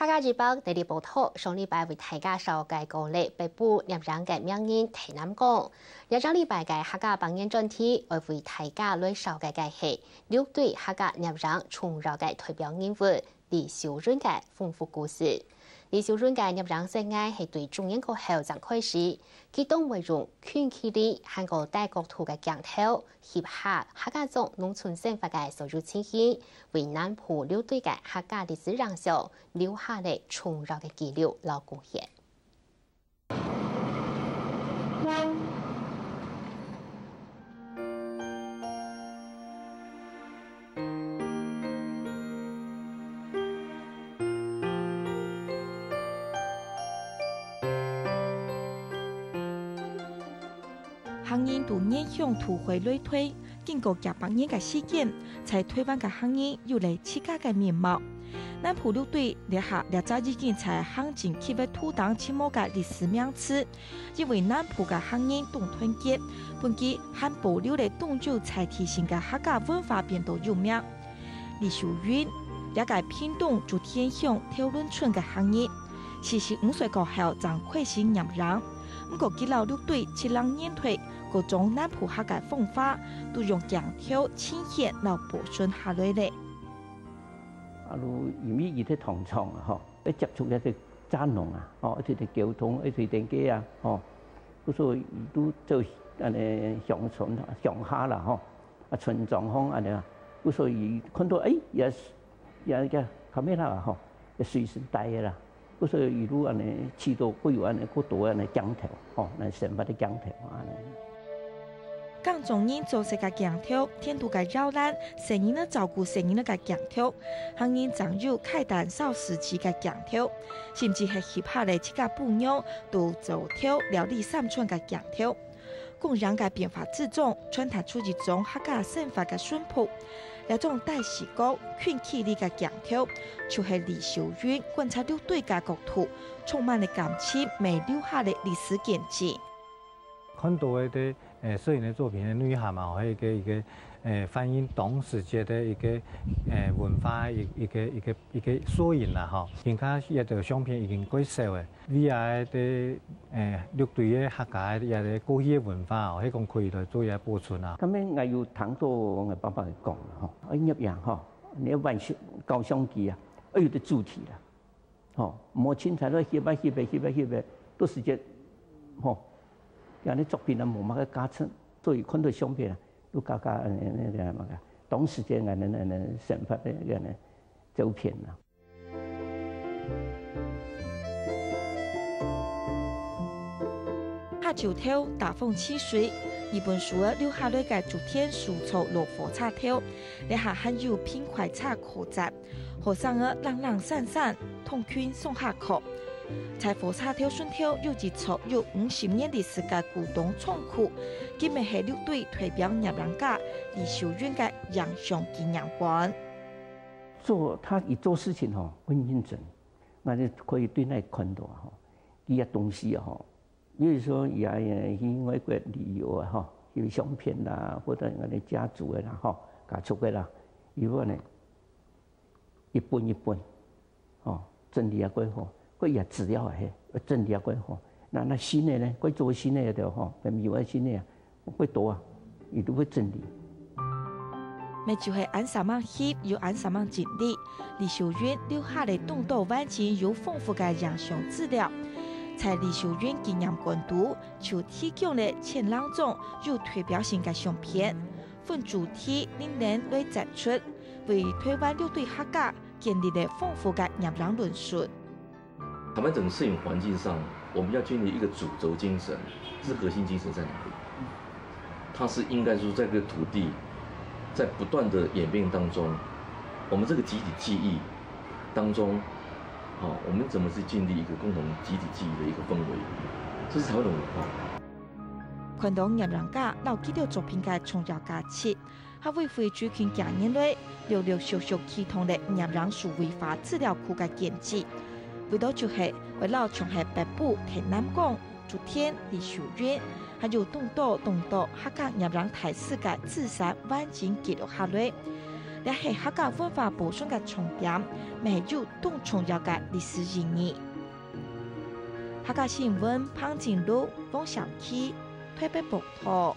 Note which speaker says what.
Speaker 1: 客家日报第二报道，上礼拜为大家绍介高丽北部nhập人嘅名人提南讲，上礼拜嘅客家方言专题，为大家来绍介嘅系六对客家nhập人重要嘅代表人物李秀润嘅丰富故事。李秀润嘅入人生涯係對中英國後展開始，其中內容圈起嚟韓國大國土嘅鏡頭，翕下客家族農村生活嘅所有情形，為南部六隊嘅客家歷史人上留下嚟重要嘅記錄和貢獻。
Speaker 2: 行人都影響土回累推，經過幾百年嘅時間，才台灣嘅行人有嚟自家嘅面貌。南部六隊列下列早已經才行進區域土黨起某嘅歷史名詞，因為南部嘅行人懂團結，本期還保留了懂有才體性嘅客家文化變到有名。李秀雲也個偏懂就天向條崙村嘅行人，45歲過後將開始入人。不過幾老六隊7人年退，各種南部客家風化都用鏡頭呈現來保存下來咧。
Speaker 3: 因為伊啲糖廠啊，一接觸一啲產農啊，一啲交通，一啲電機啊，所以都做鄉村鄉下啦，村莊方安尼啊，所以看到也後尾啦，隨身帶嘅啦。所以一路安尼去到會有安尼好多安尼鏡頭，嚟生活啲鏡頭安尼。
Speaker 2: 江中人做成個鏡頭，天都個繞欄，成人呢照顧成人呢個鏡頭，行人掌有開單少時期個鏡頭，甚至係翕下嚟自家布娘都做條料理三寸個鏡頭，共讓個變化之中傳達出一種客家生活個淳樸。呢種大視角、圈起嚟嘅鏡頭，就係李秀雲觀察六隊嘅國土，充滿了感情，未留下的歷史痕跡。
Speaker 4: 看到啲攝影嘅作品嘅內涵嘛，係一個反映當時節嘅一個文化一個縮影啦嚇。而家一條相片已經改少嘅，未來啲六隊嘅客家一啲過去嘅文化，係講可以來做一保存啊。
Speaker 3: 咁樣我要聽到我爸爸講啦嚇，入樣你玩搞相機啊，有啲主題啦，冇清楚都翕都是只有啲作品啊冇乜嘅加成，所以看到相片啊，都加當時嘅生活嘅照片啊。
Speaker 2: 客家頭大風起水，一本書留下來嘅竹田樹草落火車頭，你下還有拼快車可摘，河上朗朗散散，通圈送下課。在火車頭順頭有一座有50年歷史嘅古董倉庫，今日係六隊代表入人家李秀雲嘅人像紀念館。
Speaker 3: 他一做事情很認真，我哋可以對內看到呢啲東西比如說也去外國旅遊啊有相片啦，或者我哋家族嘅啦家族嘅啦，如果呢一本整理啊佢佢也資料係整理啊佢那新嘅呢，佢做新嘅就咪有新嘅會多啊，亦都會整理。
Speaker 2: 咪就係按什麼翕，又按什麼整理。李秀雲留下嚟眾多完整又豐富嘅人像資料，在李秀雲紀念館度就提供了前兩種有代表性嘅相片，分主題令人來展出，為台灣六隊客家建立了豐富嘅入人論述。
Speaker 5: 台灣整個攝影環境上，我們要建立一個主軸精神，這核心精神在哪裡？它是應該說在這個土地，在不斷的演變當中，我們這個集體記憶當中，我們怎麼去建立一個共同集體記憶的一個氛圍？這是台灣的文化。
Speaker 2: 看到入人家留記了作品嘅重要價值，還會為最近幾年來陸陸續續啟動了入人數位化資料庫嘅建設。為到就係為了從係北部台南港、竹田、李秀雲，還有眾多客家入人大使嘅資產完整記錄下來。也是客家文化保存嘅重点，未有更重要嘅历史意义。客家新闻潘景禄、汪小溪推北报道。